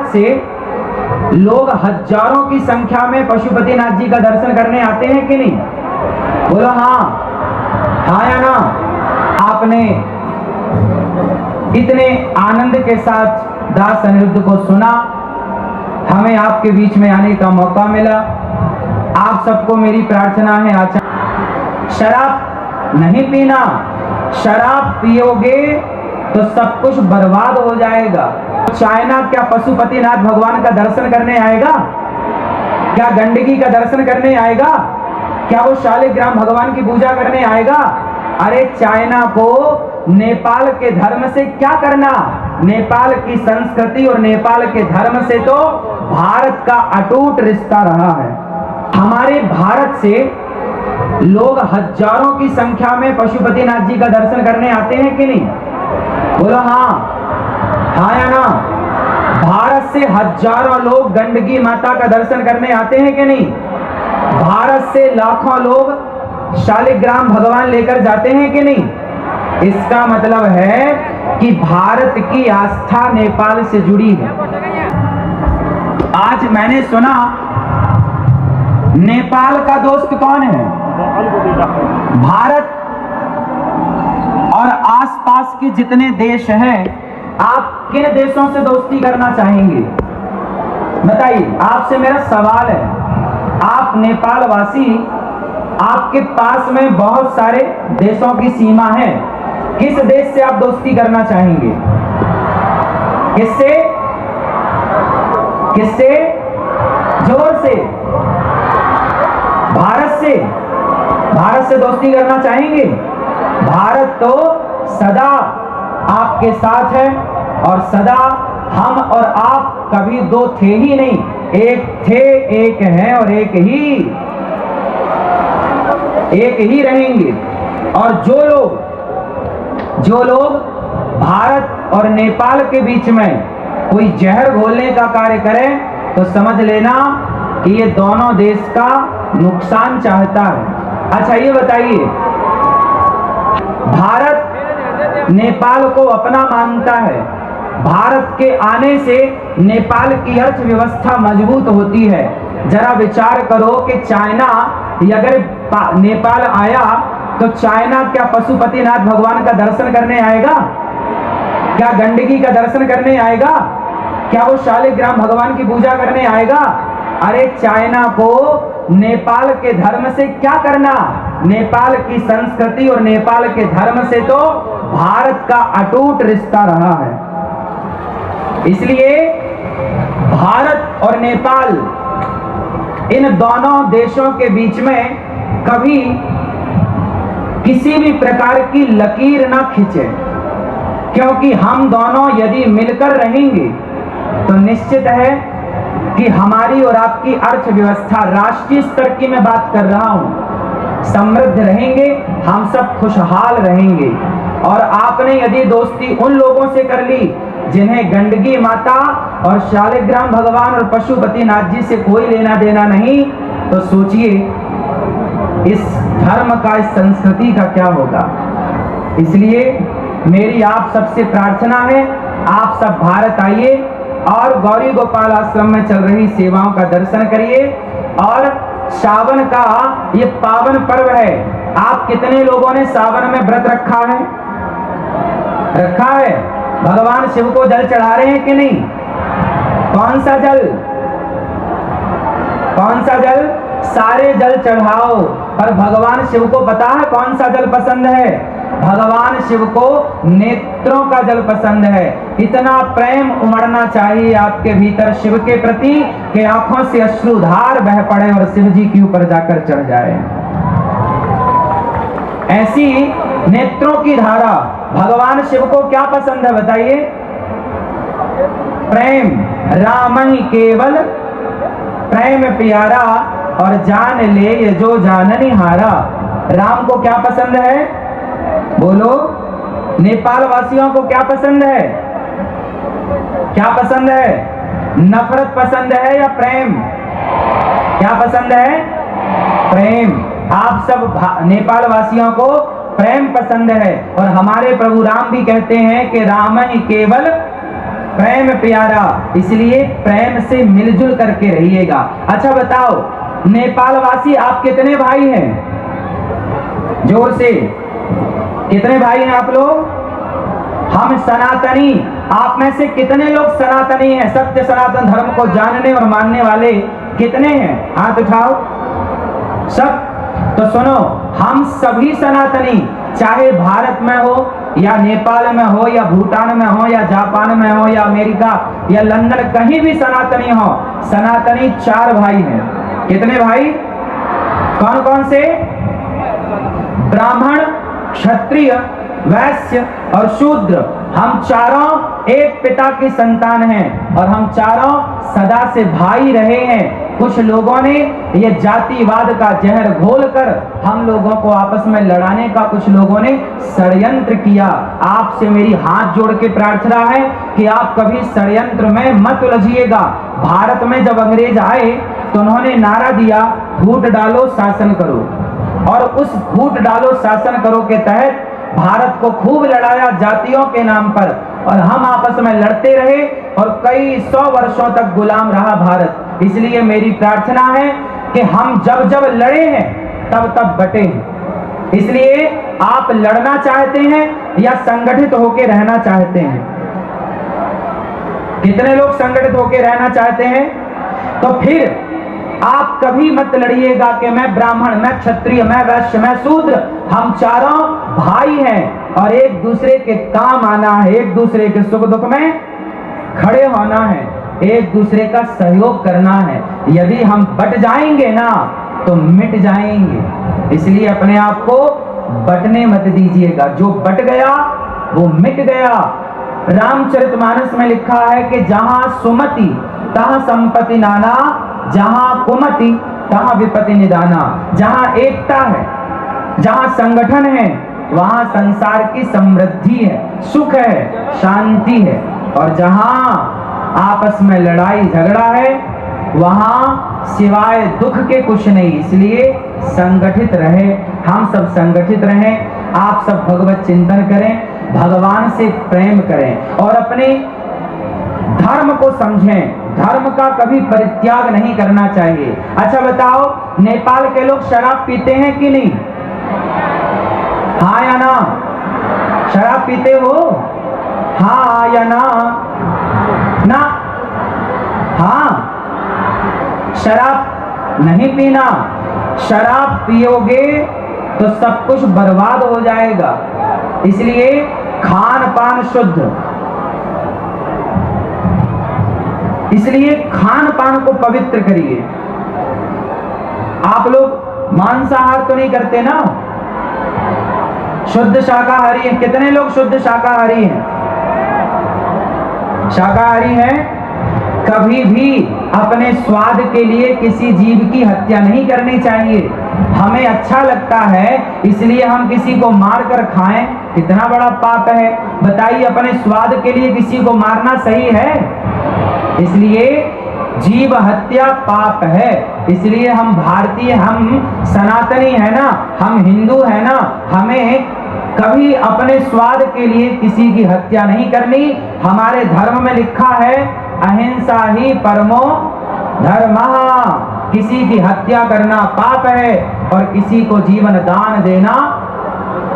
भारत से लोग हजारों की संख्या में पशुपतिनाथ जी का दर्शन करने आते हैं कि नहीं? बोलो हाँ, हाँ या ना? आपने इतने आनंद के साथ दास अनिरुद्ध को सुना, हमें आपके बीच में आने का मौका मिला। आप सबको मेरी प्रार्थना है, आचार्य शराब नहीं पीना। शराब पियोगे तो सब कुछ बर्बाद हो जाएगा। चाइना क्या पशुपतिनाथ भगवान का दर्शन करने आएगा? क्या गंडकी का दर्शन करने आएगा? क्या वो शालिग्राम भगवान की पूजा करने आएगा? अरे चाइना को नेपाल के धर्म से क्या करना? नेपाल की संस्कृति और नेपाल के धर्म से तो भारत का अटूट रिश्ता रहा है। हमारे भारत से लोग हजारों की संख्या में पशुपतिनाथ जी का दर्शन करने आते हैं कि नहीं? बोलो हाँ, हाँ या ना? भारत से हजारों लोग गंडकी माता का दर्शन करने आते हैं कि नहीं? भारत से लाखों लोग शालिग्राम भगवान लेकर जाते हैं कि नहीं? इसका मतलब है कि भारत की आस्था नेपाल से जुड़ी है। आज मैंने सुना नेपाल का दोस्त कौन है? भारत और आसपास के जितने देश हैं, आप किन देशों से दोस्ती करना चाहेंगे? बताइए, आपसे मेरा सवाल है। आप नेपाल वासी, आपके पास में बहुत सारे देशों की सीमा है, किस देश से आप दोस्ती करना चाहेंगे? किससे? किससे? जोर से। भारत से। भारत से दोस्ती करना चाहेंगे? भारत तो सदा आपके साथ है और सदा हम और आप कभी दो थे ही नहीं, एक थे, एक हैं और एक ही रहेंगे। और जो लोग भारत और नेपाल के बीच में कोई जहर घोलने का कार्य करें तो समझ लेना कि ये दोनों देश का नुकसान चाहता है। अच्छा ये बताइए, भारत नेपाल को अपना मानता है। भारत के आने से नेपाल की अर्थव्यवस्था मजबूत होती है। जरा विचार करो कि चाइना अगर नेपाल आया तो चाइना क्या पशुपतिनाथ भगवान का दर्शन करने आएगा? क्या गंडकी का दर्शन करने आएगा? क्या वो शालिग्राम भगवान की पूजा करने आएगा? अरे चाइना को नेपाल के धर्म से क्या करना? नेपाल की संस्कृति और नेपाल के धर्म से तो भारत का अटूट रिश्ता रहा है। इसलिए भारत और नेपाल, इन दोनों देशों के बीच में कभी किसी भी प्रकार की लकीर ना खींचे, क्योंकि हम दोनों यदि मिलकर रहेंगे तो निश्चित है कि हमारी और आपकी अर्थव्यवस्था, राष्ट्रीय स्तर की मैं बात कर रहा हूं, समृद्ध रहेंगे, हम सब खुशहाल रहेंगे। और आपने यदि दोस्ती उन लोगों से कर ली जिन्हें गंडकी माता और शालिग्राम भगवान और पशुपतिनाथ जी से कोई लेना देना नहीं, तो सोचिए इस धर्म का, इस संस्कृति का क्या होगा। इसलिए मेरी आप सबसे प्रार्थना है, आप सब भारत आइए और गौरी गोपाल आश्रम में चल रही सेवाओं का दर्शन करिए। और सावन का ये पावन पर्व है। आप कितने लोगों ने सावन में व्रत रखा है? रखा है। भगवान शिव को जल चढ़ा रहे हैं कि नहीं? कौन सा जल? कौन सा जल? सारे जल चढ़ाओ, पर भगवान शिव को पता है कौन सा जल पसंद है? भगवान शिव को नेत्रों का जल पसंद है। इतना प्रेम उमड़ना चाहिए आपके भीतर शिव के प्रति कि आंखों से अश्रुधार बह पड़े और शिव जी के ऊपर जाकर चढ़ जाए। ऐसी नेत्रों की धारा। भगवान शिव को क्या पसंद है बताइए? प्रेम। राम ही केवल प्रेम प्यारा और जान ले ये जो जाननी हारा। राम को क्या पसंद है? बोलो। नेपाल वासियों को क्या पसंद है? क्या पसंद है? नफरत पसंद है या प्रेम? क्या पसंद है? प्रेम। आप सब नेपाल वासियों को प्रेम पसंद है। और हमारे प्रभु राम भी कहते हैं कि राम ही केवल प्रेम प्यारा, इसलिए प्रेम से मिलजुल करके रहिएगा। अच्छा बताओ, नेपाल वासी आप कितने भाई हैं? जोर से, कितने भाई हैं आप लोग? हम सनातनी, आप में से कितने लोग सनातनी हैं? सत्य सनातन धर्म को जानने और मानने वाले कितने हैं? हाथ उठाओ सब। तो सुनो, हम सभी सनातनी, चाहे भारत में हो या नेपाल में हो या भूटान में हो या जापान में हो या अमेरिका या लंदन, कहीं भी सनातनी हो, सनातनी 4 भाई हैं। कितने भाई? कौन कौन से? ब्राह्मण, क्षत्रिय, वैश्य और शूद्र। हम चारों एक पिता की संतान हैं और हम चारों सदा से भाई रहे हैं। कुछ लोगों ने ये जातिवाद का जहर घोलकर हम लोगों को आपस में लड़ाने का कुछ लोगों ने षड्यंत्र किया। आपसे मेरी हाथ जोड़ के प्रार्थना है कि आप कभी षड्यंत्र में मत उलझिएगा। भारत में जब अंग्रेज आए तो उन्होंने नारा दिया, फूट डालो शासन करो, और उस फूट डालो शासन करो के तहत भारत को खूब लड़ाया जातियों के नाम पर, और हम आपस में लड़ते रहे और कई 100 वर्षों तक गुलाम रहा भारत। इसलिए मेरी प्रार्थना है कि हम जब जब लड़े हैं तब तब बटे हैं। इसलिए आप लड़ना चाहते हैं या संगठित होकर रहना चाहते हैं? कितने लोग संगठित होकर रहना चाहते हैं? तो फिर आप कभी मत लड़िएगा कि मैं ब्राह्मण, मैं क्षत्रिय, मैं वैश्य, मैं शूद्र। हम चारों भाई हैं और एक दूसरे के काम आना है, एक दूसरे के सुख दुख में खड़े होना है, एक दूसरे का सहयोग करना है। यदि हम बट जाएंगे ना तो मिट जाएंगे। इसलिए अपने आप को बटने मत दीजिएगा। जो बट गया वो मिट गया। रामचरितमानस में लिखा है कि जहां सुमति तहां संपत्ति नाना, जहां कुमति तहां विपत्ति निदाना। जहां एकता है, जहां संगठन है, वहां संसार की समृद्धि है, सुख है, शांति है। और जहां आपस में लड़ाई झगड़ा है, वहां सिवाय दुख के कुछ नहीं। इसलिए संगठित रहे, हम सब संगठित रहें। आप सब भगवत चिंतन करें, भगवान से प्रेम करें और अपने धर्म को समझें। धर्म का कभी परित्याग नहीं करना चाहिए। अच्छा बताओ, नेपाल के लोग शराब पीते हैं कि नहीं? हाँ या ना? शराब पीते हो? हाँ या ना? ना? हाँ, शराब नहीं पीना। शराब पियोगे तो सब कुछ बर्बाद हो जाएगा। इसलिए खान पान शुद्ध, इसलिए खान पान को पवित्र करिए। आप लोग मांसाहार तो नहीं करते ना? शुद्ध शाकाहारी हैं। कितने लोग शुद्ध शाकाहारी हैं? शाकाहारी हैं। कभी भी अपने स्वाद के लिए किसी जीव की हत्या नहीं करनी चाहिए। हमें अच्छा लगता है इसलिए हम किसी को मार कर खाएं, कितना बड़ा पाप है। बताइए, अपने स्वाद के लिए किसी को मारना सही है? इसलिए जीव हत्या पाप है। इसलिए हम भारतीय, हम सनातनी है ना, हम हिंदू है ना, हमें कभी अपने स्वाद के लिए किसी की हत्या नहीं करनी। हमारे धर्म में लिखा है, अहिंसा ही परमो धर्मः। किसी की हत्या करना पाप है और किसी को जीवन दान देना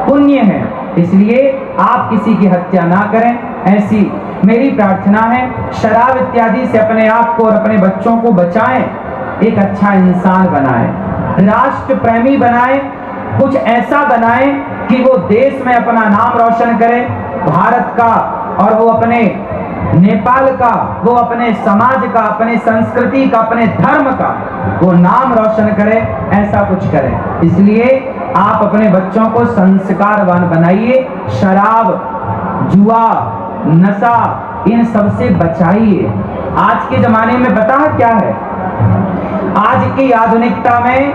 पुण्य है। इसलिए आप किसी की हत्या ना करें, ऐसी मेरी प्रार्थना है। शराब इत्यादि से अपने आप को और अपने बच्चों को बचाएं। एक अच्छा इंसान बनाएं, राष्ट्र प्रेमी बनाएं, कुछ ऐसा बनाएं कि वो देश में अपना नाम रोशन करे, भारत का, और वो अपने नेपाल का, वो अपने समाज का, अपने संस्कृति का, अपने धर्म का वो नाम रोशन करे। ऐसा कुछ करें। इसलिए आप अपने बच्चों को संस्कारवान बनाइए। शराब, जुआ, नशा, इन सब से बचाइए। आज के जमाने में पता है क्या है? आज की आधुनिकता में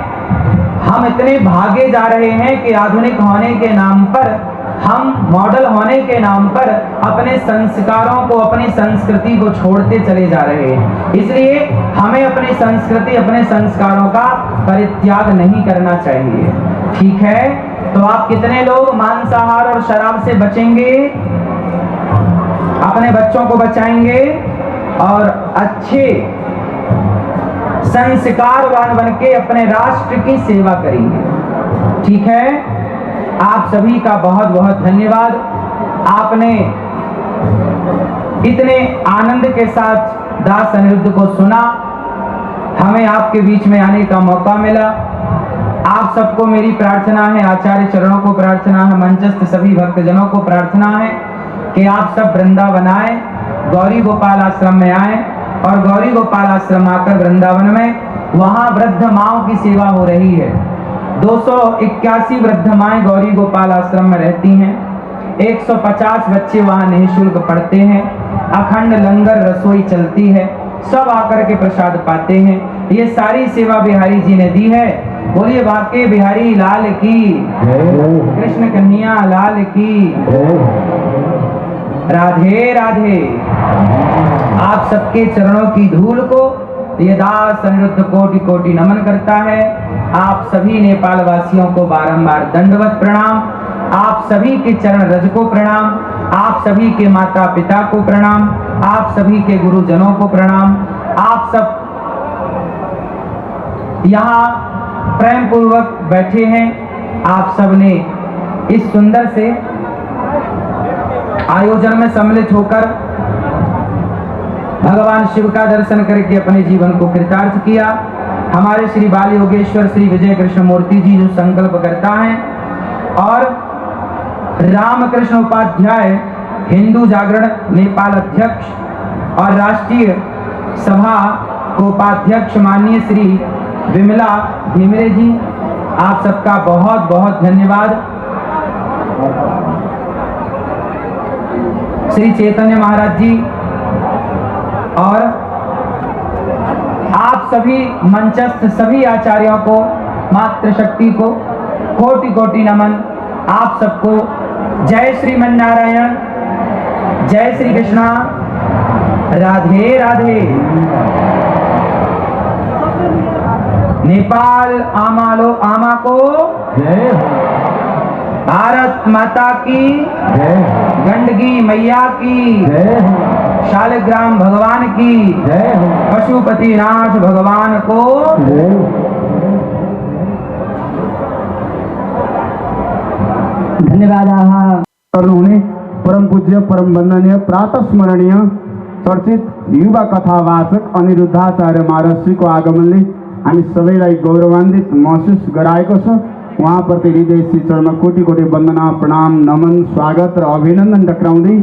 हम इतने भागे जा रहे हैं कि आधुनिक होने के नाम पर, हम मॉडल होने के नाम पर अपने संस्कारों को, अपनी संस्कृति को छोड़ते चले जा रहे हैं। इसलिए हमें अपनी संस्कृति, अपने संस्कारों का परित्याग नहीं करना चाहिए। ठीक है, तो आप कितने लोग मांसाहार और शराब से बचेंगे? अपने बच्चों को बचाएंगे और अच्छे संस्कारवान बन के अपने राष्ट्र की सेवा करेंगे। ठीक है, आप सभी का बहुत बहुत धन्यवाद। आपने इतने आनंद के साथ दास अनिरुद्ध को सुना, हमें आपके बीच में आने का मौका मिला। आप सबको मेरी प्रार्थना है, आचार्य चरणों को प्रार्थना है, मंचस्थ सभी भक्तजनों को प्रार्थना है कि आप सब वृंदावन आए, गौरी गोपाल आश्रम में आए और गौरी गोपाल आश्रम आकर वृंदावन में वहां वृद्ध माओं की सेवा हो रही है। 281 वृद्ध माएं गौरी गोपाल आश्रम में रहती हैं। 150 बच्चे वहां निःशुल्क पढ़ते हैं। अखंड लंगर रसोई चलती है, सब आकर के प्रसाद पाते हैं। ये सारी सेवा बिहारी जी ने दी है। बोलिए वाके बिहारी लाल की, कृष्ण कन्हैया लाल की, राधे राधे। आप सबके चरणों की धूल को ये दास अनिरुद्ध कोटि कोटि नमन करता है। आप सभी नेपाल वासियों को बारंबार दंडवत प्रणाम। आप सभी के चरण रज को प्रणाम। आप सभी के माता पिता को प्रणाम। आप सभी के गुरुजनों को प्रणाम। आप सब यहाँ प्रेम पूर्वक बैठे हैं। आप सब ने इस सुंदर से आयोजन में सम्मिलित होकर भगवान शिव का दर्शन करके अपने जीवन को कृतार्थ किया। हमारे श्री बाल योगेश्वर श्री विजय कृष्ण मूर्ति जी जो संकल्प करता है और रामकृष्ण उपाध्याय हिंदू जागरण नेपाल अध्यक्ष और राष्ट्रीय सभा उपाध्यक्ष माननीय श्री विमला भीमरे जी, आप सबका बहुत बहुत धन्यवाद। श्री चैतन्य महाराज जी और आप सभी मंचस्थ सभी आचार्यों को, मातृशक्ति को कोटि कोटि नमन। आप सबको जय श्रीमन नारायण, जय श्री कृष्णा, राधे राधे। नेपाल आमालो आमा को जय, भारत माता की जय, गंडकी मैया की जय, शालिग्राम भगवान की जय, पशुपतिनाथ भगवान को जय। धन्यवाद। हुने परम पूज्य परम वंदनीय प्रातः स्मरणीय चर्चित युवा कथावाचक अनिरुद्धाचार्य महाराजको आगमनले हामी सबैलाई गौरवान्वित महसुस गराएको छ। उहाँप्रति हृदय श्री चरणमा कोटि कोटि वन्दना प्रणाम नमन स्वागत र अभिनन्दन टक्राउँदै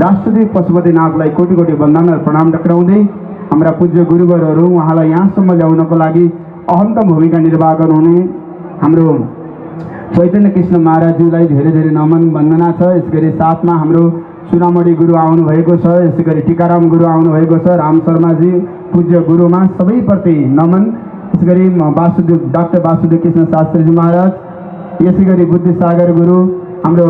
राष्ट्रदेव पशुपतिनाथलाई कोटि कोटि वन्दना र प्रणाम टक्राउँदै हाम्रा पूज्य गुरुवरहरू उहाँलाई यहाँसम्म ल्याउनको लागि अहम भूमिका निर्वाह गर्नुहुने हाम्रो चैतन्य कृष्ण महाराजज्यूलाई धेरै धेरै नमन वन्दना छ। यसगरी साथमा हाम्रो सुनामणी गुरु आउनुभएको छ, यसैगरी टीकाराम गुरु आउनुभएको छ, राम शर्माजी पूज्य गुरुमा सबैप्रति नमन। यसगरी वासुदेव डाक्टर वासुदेव कृष्ण शास्त्रीजी महाराज, यसैगरी बुद्धिसागर गुरु हाम्रो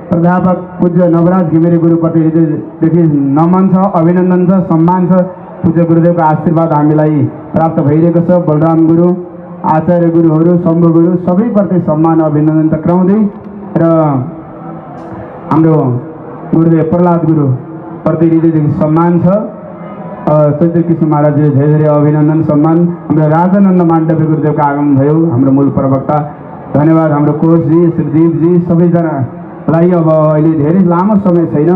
प्राध्यापक पूज्य नवराज घिमिरे गुरुप्रति हृदयदेखि नमन छ, अभिनन्दन छ, सम्मान छ। पूज्य गुरुदेवको आशीर्वाद हामीलाई प्राप्त भइरहेको छ। बलराम गुरु, आचार्य गुरुहरू, शम्भु गुरु सबैप्रति सम्मान अभिनन्दन टक्राउँदै र हाम्रो गुरुदेव प्रहलाद गुरु प्रति हृदयदेखि सम्मान छ। चैतन्य कृष्ण महाराजजी धेरै धेरै अभिनन्दन सम्मान। हाम्रो राजानन्द माण्डव्य गुरुदेवको आगमन भयो, हाम्रो मूल प्रवक्ता। धन्यवाद हाम्रो कोचजी, श्रीदेवजी सबैजनालाई। अब अहिले धेरै लामो समय छैन,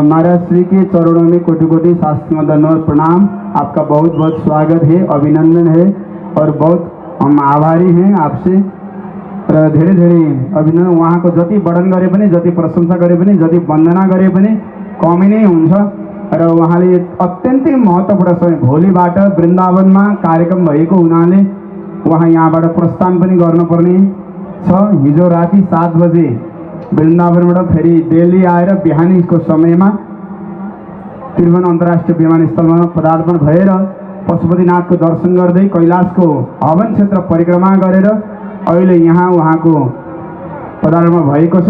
महाराज श्री के चरणों में कोटि कोटि शास्त्र धन्यवाद प्रणाम। आपका बहुत बहुत स्वागत है, अभिनंदन है और बहुत हम आभारी हैं आपसे र धेरै धेरै अभिनन्दन। उहाँको जति वर्णन गरे पनि, जति प्रशंसा गरे पनि, जति वन्दना गरे पनि कमी नै हुन्छ र उहाँले अत्यन्तै महत्त्वपूर्ण समय भोलिबाट वृन्दावनमा कार्यक्रम भएको हुनाले उहाँ यहाँबाट प्रस्थान पनि गर्नुपर्ने छ। हिजो राति 7 बजे वृन्दावनबाट फेरि दिल्ली आएर बिहानीको समयमा त्रिभुवन अन्तर्राष्ट्रिय विमानस्थलमा पदार्पण भएर पशुपतिनाथको दर्शन गर्दै कैलाशको हवन क्षेत्र परिक्रमा गरेर अहिले यहाँ उहाँको पदार्पण भएको छ।